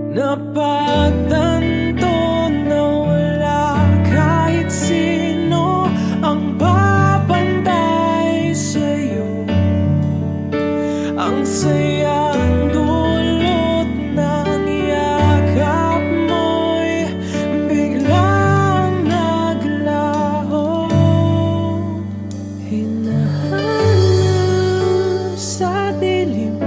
Napagtanto na wala kahit sino ang papantay sa'yo. Ang sayang dulot ng yakap mo'y biglang naglaho. Hinahanap sa dilim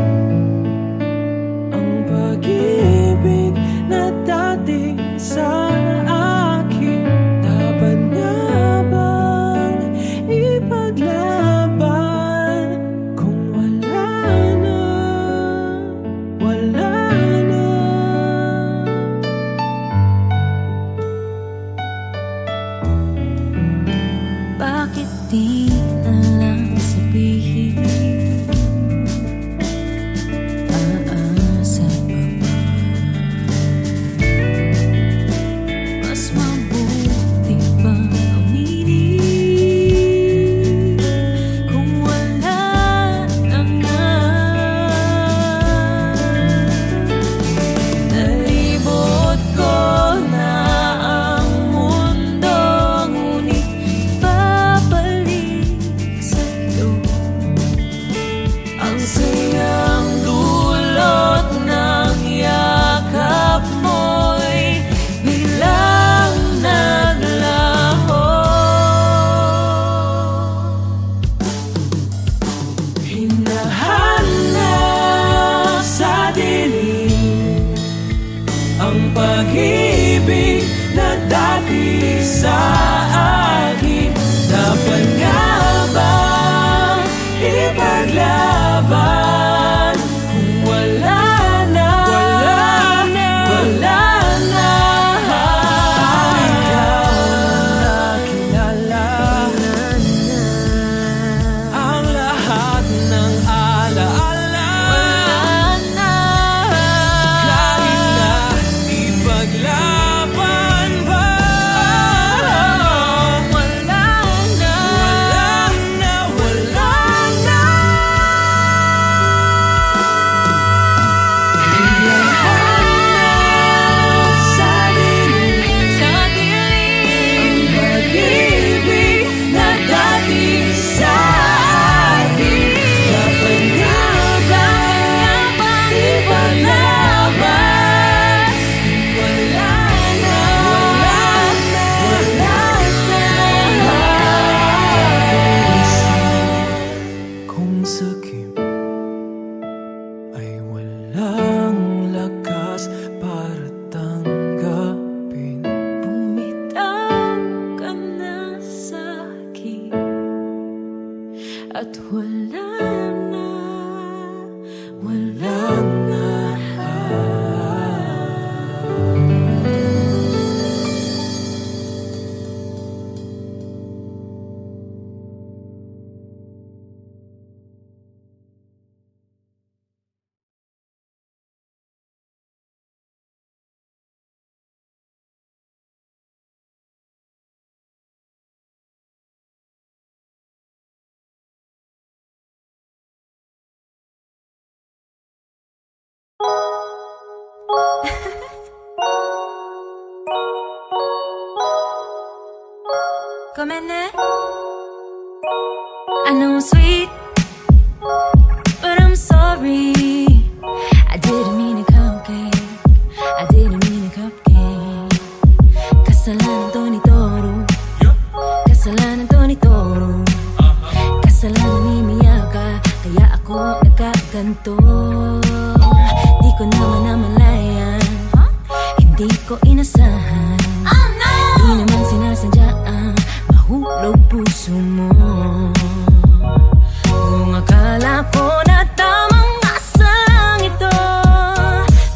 ang pag-ibig na dating sa akin. Dapat nga bang ipaglaban kung wala na, wala na? Bakit di na lang sabihin? Aasa pa ba? Mas mabuti pa aminin kung wala na nga. Nalibot ko na ang mundo, ngunit babalik sa'yo. Ang sayang dulot ng yakap mo'y biglang naglaho. Hinahanap sa dilim ang pag-ibig na dati sa akin. Dapat nga bang ipaglaban kung wala na, wala na, wala na? Ikaw na kilala ang lahat ng alaala. Wala na. Kahit na ipaglaban ba? Wala na. Wala na, wala na. Hinahanap sa dilim Sa dilim ang pag-ibig na dati sa akin. Dapat nga bang ipaglaban? Wala na, wala na, wala na. Kung sakit ay walang lakas para tanggapin, bumitaw ka na sa'kin at wala na, wala na. Come in there. I know I'm sweet, but I'm sorry. I didn't mean a cupcake. I didn't mean a cupcake. Kasalanan to ni Toro. Kasalanan to ni Toro. Kasalanan ni Miyaka, kaya ako nagkaganto. Di ko naman namalayan, hindi ko inasahan. Di naman sinasadyaan mahulog puso mo. Kung akala ko na tamang nasa lang ito,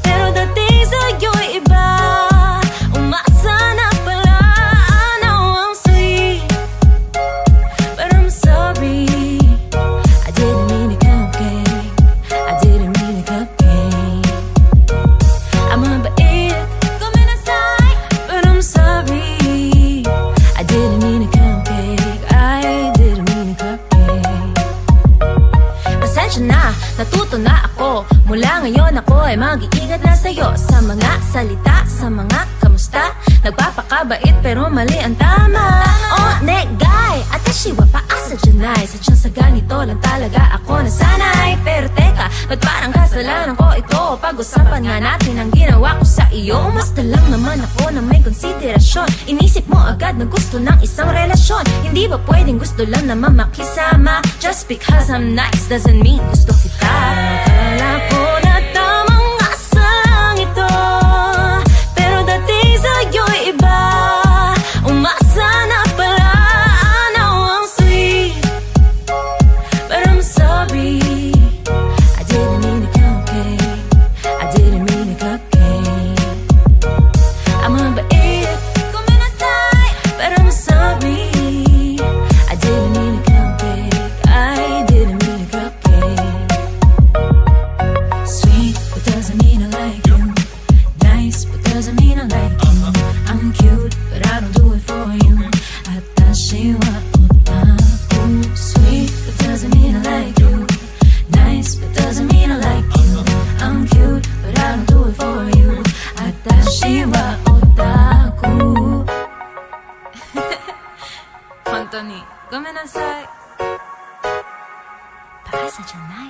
pero dating sa'yo'y iba. Umasa na pala. I know I'm sweet, but I'm sorry. I didn't mean a cupcake. I didn't mean a cupcake. I'm mabait, kuminasay. ako ay mag-iingat na sa'yo sa mga salita, sa mga kamusta. Nagpapakabait pero mali ang tama. Oh, negay, atashi wa paasa janay. Sadyang sa ganito lang talaga ako nasanay. Pero teka, ba't parang kasalanan ko ito? Pag-usapan nga natin ang ginawa ko sa iyo. Umasta lang naman ako na may konsiderasyon. Inisip mo agad na gusto ng isang relasyon. Hindi ba pwedeng gusto lang naman makisama? Just because I'm nice doesn't mean gusto kita. Akala ko na tamang asang ito, pero dating sa'yo'y iba. Umasa na pala, now I'm sweet, but I'm sorry. I didn't mean to complicate, I didn't mean to cupcake. I'm mabait, kuminasay, but I'm sorry. I didn't mean to complicate, I didn't mean to cupcake. Sweet, but doesn't mean I like you. Nice, but doesn't mean I like you. I'm cute, but I don't do it for you. Atashi wa otaku. Sweet, but doesn't mean I like you. Nice, but doesn't mean I like you. I'm cute, but I don't do it for you. Atashi wa otaku. 本当にごめんなさい。バカさじゃない。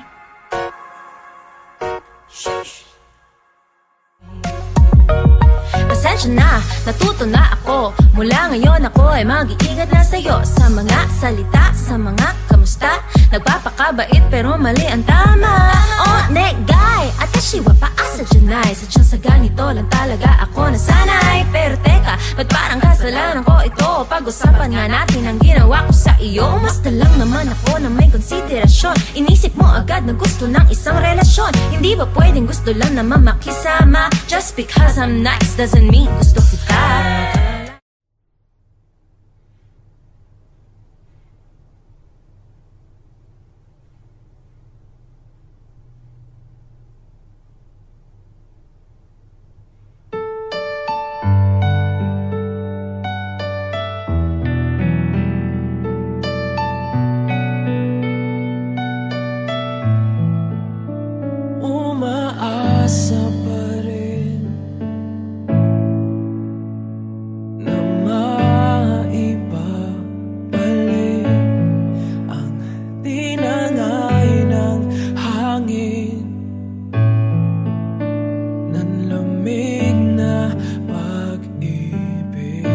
Pasensya na, natuto na ako. Mula ngayon ako ay mag-iingat na sa'yo sa mga salita, sa mga kamusta. Nagpapakabait pero mali ang tama. Oh, negay, atashi wa paasa janay. Sadyang sa ganito lang talaga ako nasanay. Pero teka, ba't parang kasalanan ko ito? Pag-usapan nga natin ang ginawa ko sa iyo. Umasta lang naman ako na may konsiderasyon. Inisip mo agad na gusto ng isang relasyon. Hindi ba pwedeng gusto lang naman makisama? Just because I'm nice doesn't mean gusto kita. Umaasa pa rin na maibabalik ang tinangay ng hangin ng lamig na pag-ibig.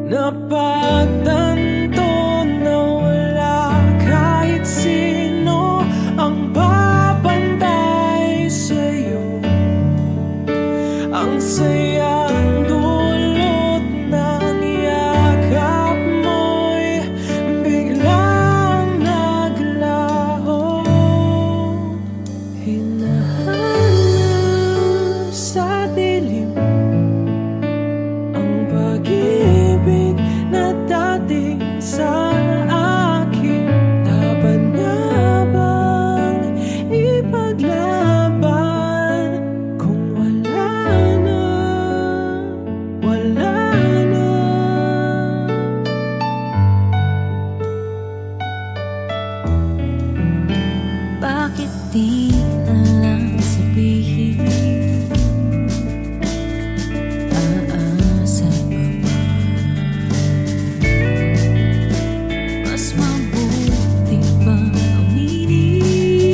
Napagtanto na wala kahit sino ang babantay sa'yo. Ang sayang dulot ng yakap mo'y biglang naglaho. Hinahanap sa dilim ang pag-ibig na dating sa akin. Dapat nga bang ipaglaban kung wala na, wala na? Bakit di na lang sabihin? Aasa pa ba? Mas mabuti ba uminin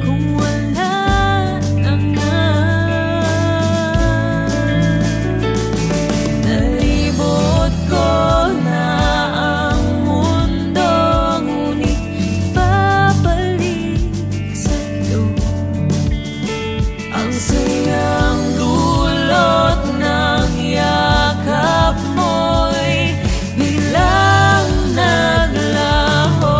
kung wala na nga? Nalibot ko na ang mundo, ngunit babalik sa'yo. Ang sayang dulot ng yakap mo'y biglang naglaho.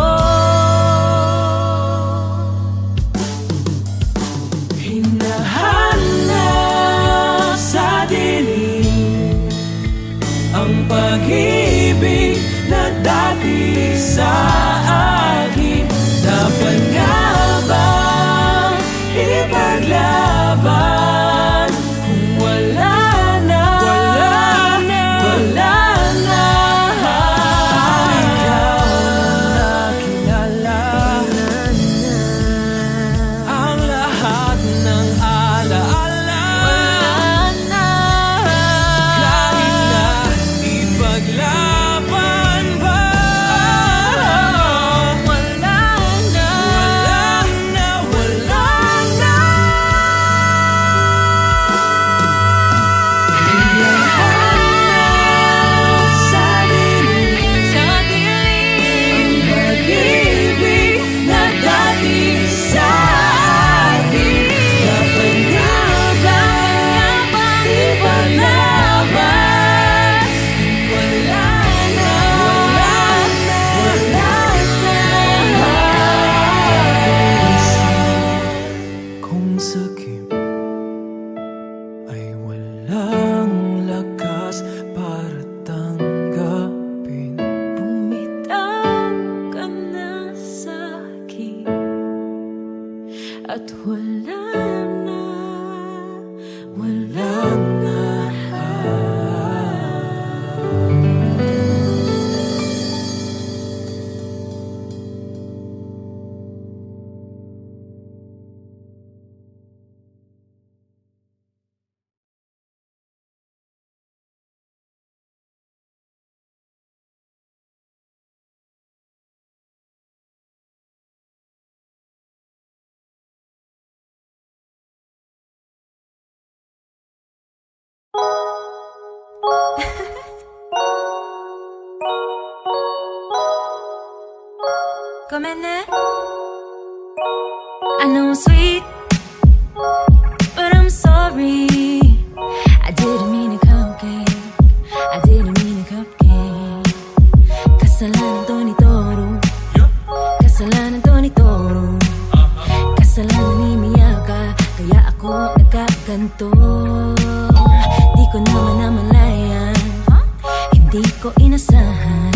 Hinahanap sa dilim ang pag-ibig na dati sa akin. Dapat nga bang ipaglaban kung wala na, wala na, wala na? Ikaw ang nakilala, wala na. at wala na, wala na. Coming. I know I'm sweet, but I'm sorry. I didn't mean to cupcake. I didn't mean to cupcake. Kasalanan to ni Toro. Kasalanan to ni Toro. Kasalanan ni Miyaka, kaya ako nagkaganto. Di ko naman namalayan, hindi ko inasahan.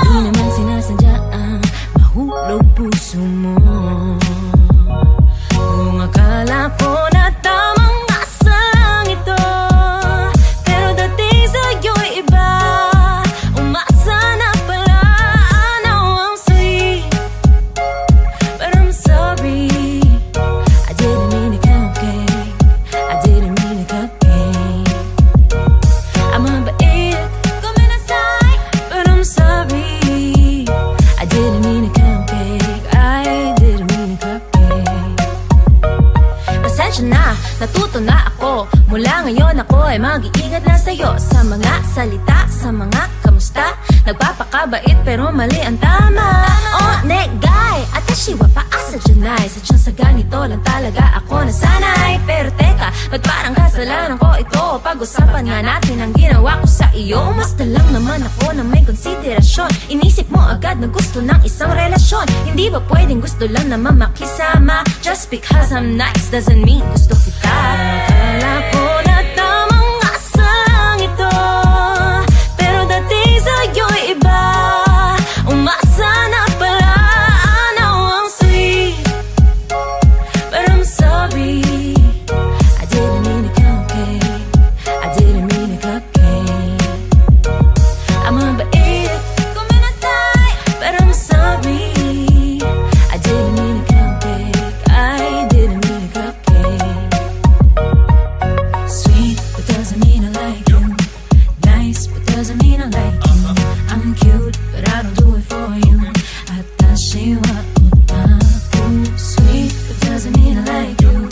Di naman sinasadyaan mahulog puso mo. Kung akala ko na tamang asa lang ito, pero dating sa'yo'y iba. Umasa na pala. I know I'm sweet, but I'm sorry. I didn't mean to cupcake. I didn't mean to cupcake. I'm mabait, but I'm sorry. I didn't mean to cupcake. I didn't mean to cupcake. Pasensya na, natuto na ako. Mula ngayon ako ay mag-iingat na sa'yo. Sa mga salita, sa mga kamusta. Nagpapakabait pero mali ang tama. Oh, negay, atashi wa paasa dyanay. Sadyang sa ganito lang talaga ako nasanay. Pero teka, ba't parang kasalanan ko ito? Pag-usapan nga natin ang ginawa ko sa iyo. Umasta lang naman ako na may konsiderasyon. Inisip mo agad na gusto ng isang relasyon. Hindi ba pwedeng gusto lang naman makisama? Just because I'm nice doesn't mean gusto kita. Akala ko na tamang asa lang ito, pero dating sa'yo'y iba. Umasa na pala. I know I'm sweet, but I'm sorry. I didn't mean to cupcake. I didn't mean to cupcake. I'm mabait, but I'm sorry. I didn't mean to cupcake. I didn't mean to cupcake. Sweet, but doesn't mean I like you. Nice, but doesn't mean I like you. I'm cute, but I don't do it for you. Atashi wa otaku. Sweet, but doesn't mean I like you.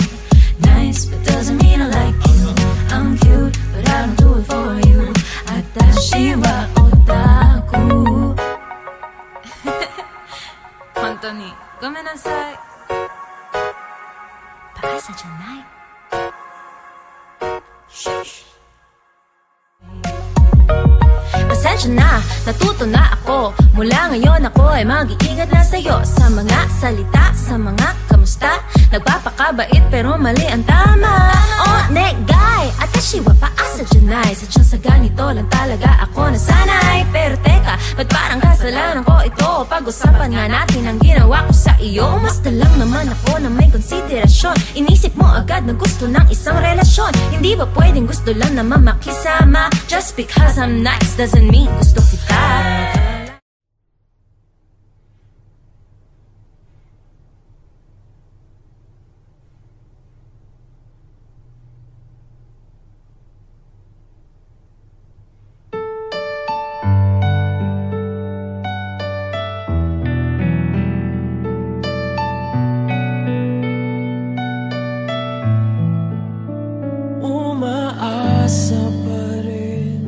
Nice, but doesn't mean I like you. I'm cute, but I don't do it for you. Atashi wa otaku. Anthony, gomenasai. Paasa dyanay. Shush. Pasensya na, natuto na ako. Mula ngayon ako ay mag-iingat na sa'yo. Sa mga salita, sa mga kamusta. Nagpapakabait pero mali ang tama. Oh, negay, atashi wa paasa dyanay. Sadyang sa ganito lang talaga ako nasanay. Pero teka, ba't parang kasalanan ko ito? Pag-usapan nga natin ang ginawa ko sa iyo. Umasta lang naman ako na may konsiderasyon. Inisip mo agad na gusto ng isang relasyon. Hindi ba pwedeng gusto lang naman makisama? Just because I'm nice doesn't mean gusto kita. Umaasa pa rin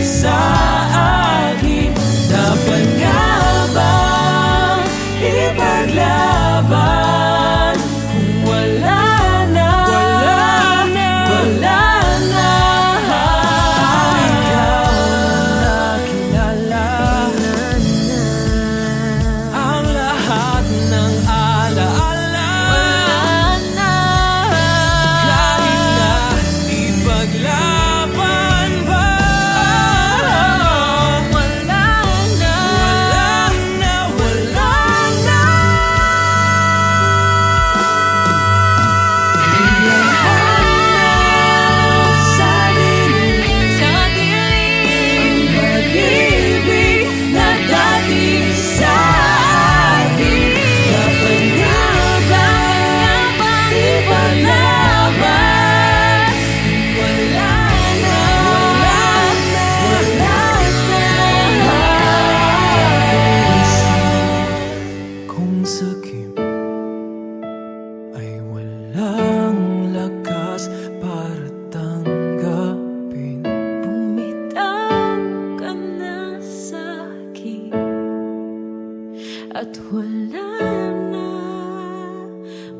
sa akin. Dapat nga bang ipaglaban kung wala na, wala na, wala na? Ikaw na kilala ang lahat ng alaala. Wala na, kahit na ipaglaban ba? Wala na, wala na, wala na. Sa dilim, sa dilim, ang pag-ibig na dati sa atin. Dapat nga bang ipaglaban? Wala na, wala na, wala na. Kung sakit ay walang lakas para tanggapin, bumitaw ka na sa'kin at wala na,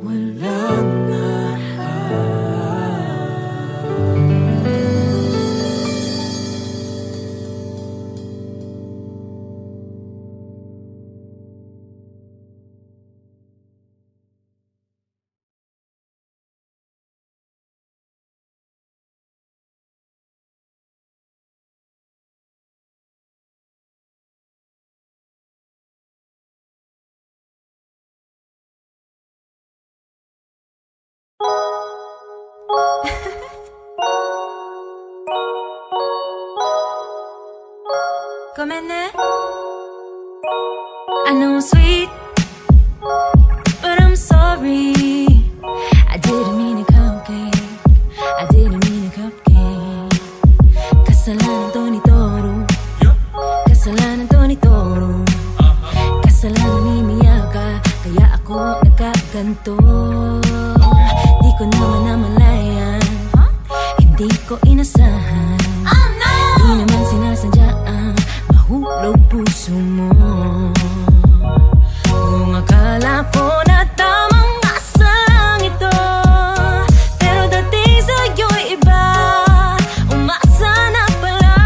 wala na. Come in there. I know I'm sweet, but I'm sorry. I didn't mean a cupcake. I didn't mean a cupcake. Kasalanan to ni Toro. Kasalanan to ni Toro. Kasalanan ni Miyaka, kaya ako nagkaganto. Di ko naman namalayan, hindi ko inasahan. Di naman sinasadyaan mahulog puso mo. Kung akala ko na tamang nasa lang ito, pero dating sa'yo'y iba. Umasa na pala.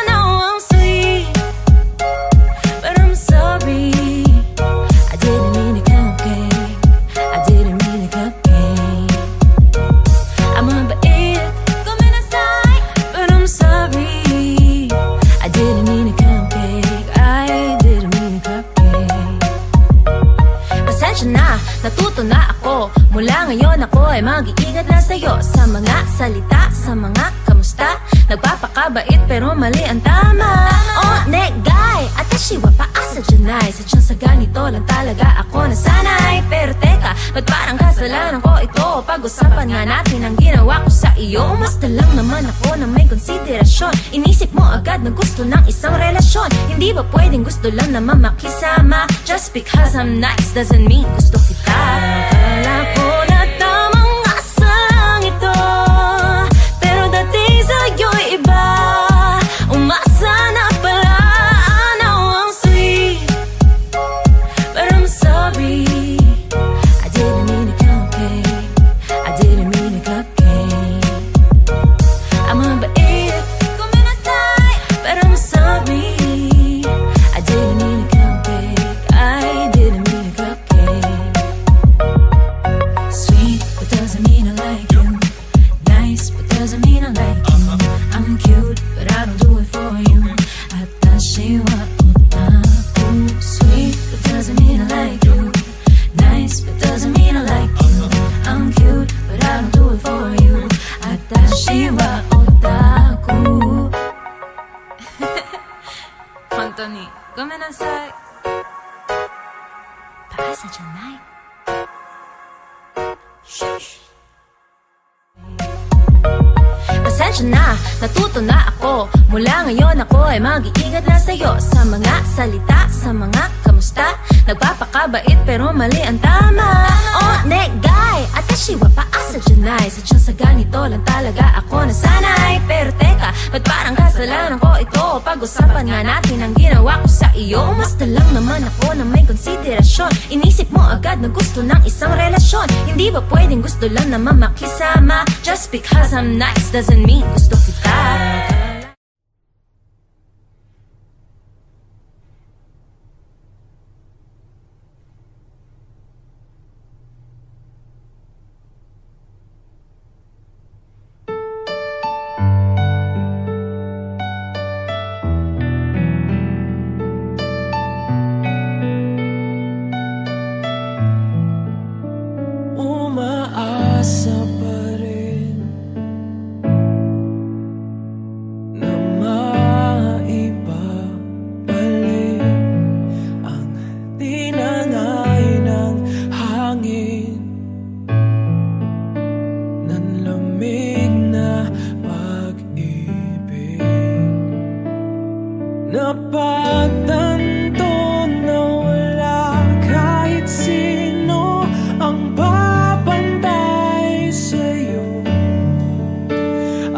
Now I'm sweet, but I'm sorry. I didn't mean a cupcake. I didn't mean a cupcake. I'm mabait, but I'm sorry. I didn't mean a cupcake. I didn't mean a cupcake. Pasensya na, natuto na ako. Mula ngayon ako ay mag-iingat na sa'yo. Sa mga salita, sa mga kamusta. Nagpapakabait pero mali ang tama. Oh, negay, atashi wa paasa dyanay. Sadyang sa ganito lang talaga ako nasanay. Pero teka, ba't parang kasalanan ko ito? Pag-usapan nga natin ang ginawa ko sa iyo. Umasta lang naman ako na may konsiderasyon. Inisip mo agad na gusto ng isang relasyon. Hindi ba pwedeng gusto lang naman makisama? Just because I'm nice doesn't mean gusto kita. Akala ko na tamang asa lang ito, pero dating sa'yo'y iba. Umasa na pala. Now I'm sweet, but I'm sorry. I didn't mean a cupcake. I didn't mean a cupcake. I'm mabait, but I'm sorry. I didn't mean a cupcake. I didn't mean a cupcake. Sweet, but doesn't mean I like you. Nice, but doesn't mean I like you. I'm cute, but I don't do it for you. Atashi wa otaku. Sweet, but doesn't mean I like you. Nice, but doesn't mean I like you. I'm cute, but I don't do it for you. Atashi wa otaku. 本当にごめんなさい。バカさじゃない。Pasensya na, natuto na ako. Mula ngayon ako ay mag-iingat na sa'yo. Sa mga salita, sa mga kamusta. Nagpapakabait pero mali ang tama. Oh, negay, atashi wa paasa dyanay. Sadyang sa ganito lang talaga ako nasanay. Pero teka, ba't parang kasalanan pagtawanan ko ito. Pag-usapan nga natin ang ginawa ko sa iyo. Umasta lang naman ako na may konsiderasyon. Inisip mo agad na gusto ng isang relasyon. Hindi ba pwedeng gusto lang naman makisama? Just because I'm nice doesn't mean gusto kita. Umaasa pa rin na maibabalik ang tinangay ng hangin ng lamig na pag-ibig. Napagtanto na wala kahit sino ang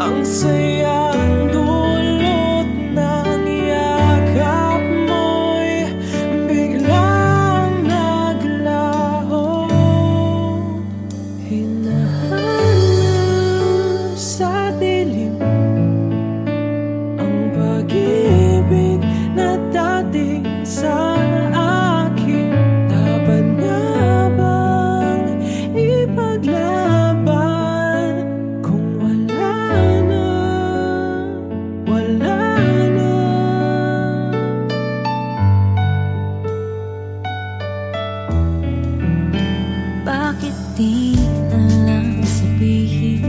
ang sayang dulot ng yakap mo'y biglang naglaho. Hinahanap sa dilim ang pag-ibig na dating sa akin. Dapat nga bang ipaglaban kung wala na? Bakit di na lang sabihin?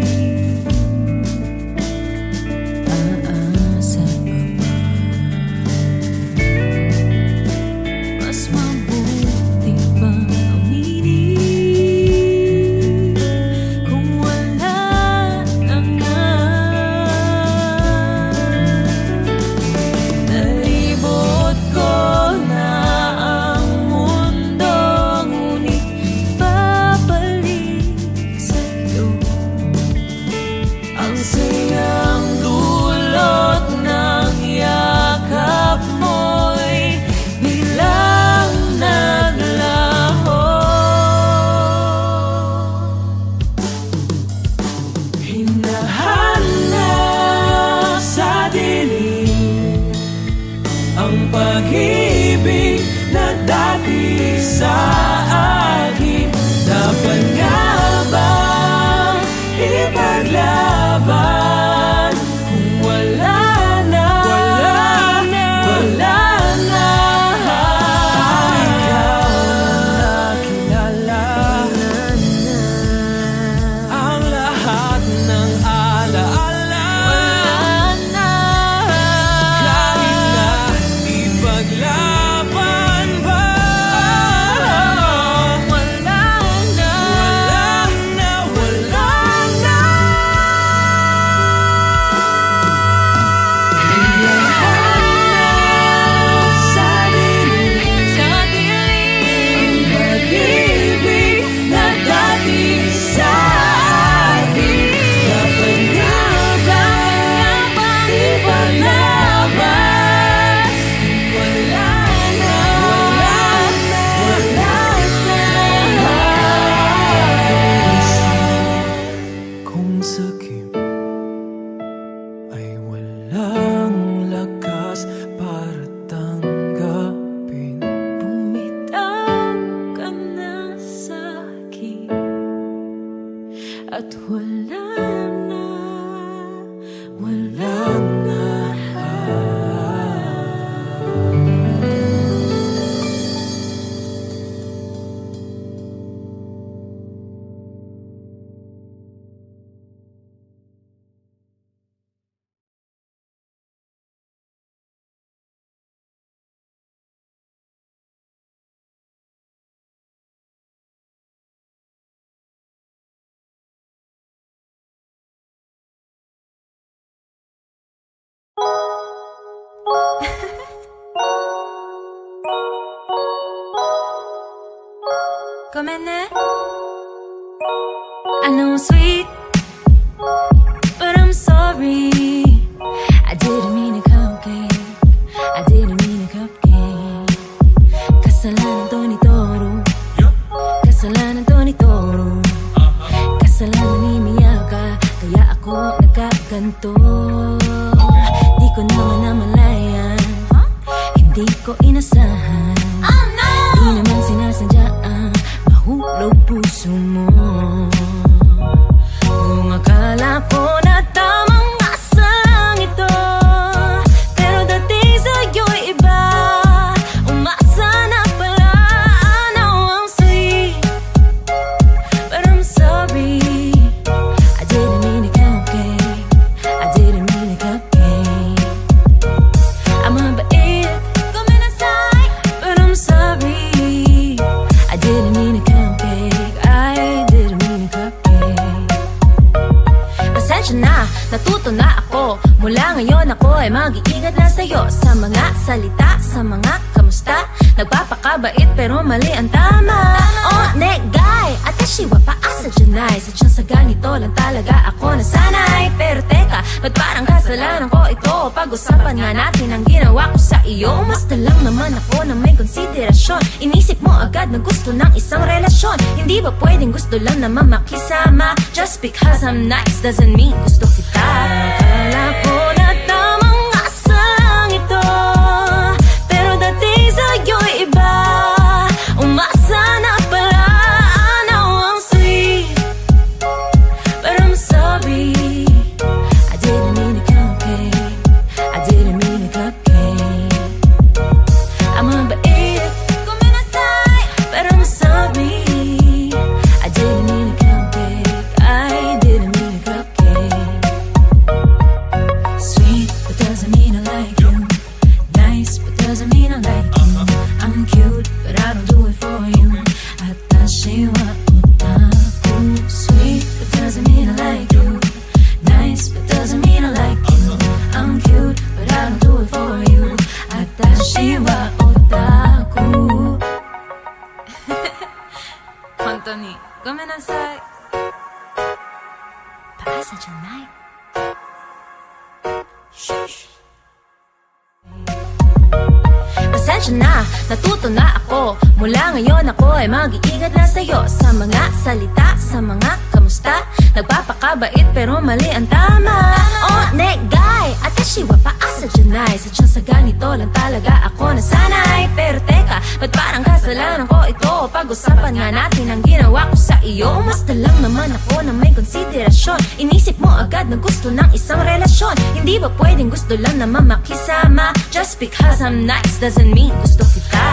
Aasa pa ba? Mas mabuti ba aminin kung wala na nga? Nalibot ko na ang mundo, ngunit babalik sa'yo ang sayang dulot ng yakap mo'y biglang naglaho. Hinahanap sa dilim ang pag-ibig na dati sa akin. Dapat nga bang ipaglaban kung wala na? Wala na. Ikaw lang nakilala ang lahat ng alaala. Wala na. Kahit na ipaglaban ba? Wala na. Wala na. Hinahanap sa dilim ang pag-ibig na dati sa akin. Dapat nga bang ipaglaban? Wala na. Kung sakit ay walang lakas para tanggapin, bumitaw ka na sa'kin at wala na. Come ne? I know I'm sweet, but I'm sorry. I didn't mean to come Hindi ko inasahan. Oh no! Di naman sinasadyaan mahulog puso mo. Kung akala ko na tamang asa lang ito, pero dating sa'yo'y iba. Umasa na pala, I know I'm sweet, but I'm sorry. I didn't mean to cupcake, I didn't mean to cupcake. I'm mabait, kuminasay, but I'm sorry. I didn't mean to cupcake, I didn't mean to cupcake. Pasensya na, natuto na ako. Mula ngayon ako ay mag-iingat na sa'yo. Sa mga salita, sa mga kamusta. Nagpapakabait pero mali ang tama. Oh, negay, atashi wa paasa dyanay. Sadyang sa ganito lang talaga ako nasanay. Pero teka, ba't parang kasalanan ko ito? Pag-usapan nga natin ang ginawa ko sa iyo. Umasta lang naman ako na may konsiderasyon. Inisip mo agad na gusto ng isang relasyon. Hindi ba pwedeng gusto lang naman makisama? Just because I'm nice doesn't mean gusto kita. Akala ko na tamang asa lang ito, pero dating sa'yo'y iba. Umasa na pala, I know I'm sweet, but I'm sorry. I didn't mean to cupcake, I didn't mean to cupcake. I'm mabait, kuminasay, but I'm sorry. I didn't mean to cupcake, I didn't mean to cupcake. Sweet, but doesn't mean I like you. Nice, but doesn't mean I like you. I'm cute, but I don't do it for you. Atashi wa otaku. Sweet, but doesn't mean I like you. Nice, but doesn't mean I like you. I'm cute, but I don't do it for you. Atashi wa otaku. Hontoni, gomenasai. Paasa janai. Shush. Pasensya na, natuto na ako. Mula ngayon ako ay mag-iingat na sa'yo. Sa mga salita, sa mga kamusta. Nagpapakabait pero mali ang tama. Oh, negay, atashi wa paasa dyanay. Sadyang sa ganito lang talaga ako nasanay. Pero teka, ba't parang kasalanan ko ito? Pag-usapan nga natin ang ginawa ko sa iyo. Umasta lang naman ako na may konsiderasyon. Inisip mo agad na gusto ng isang relasyon. Hindi ba pwedeng gusto lang naman makisama? Just because I'm nice doesn't mean gusto kita.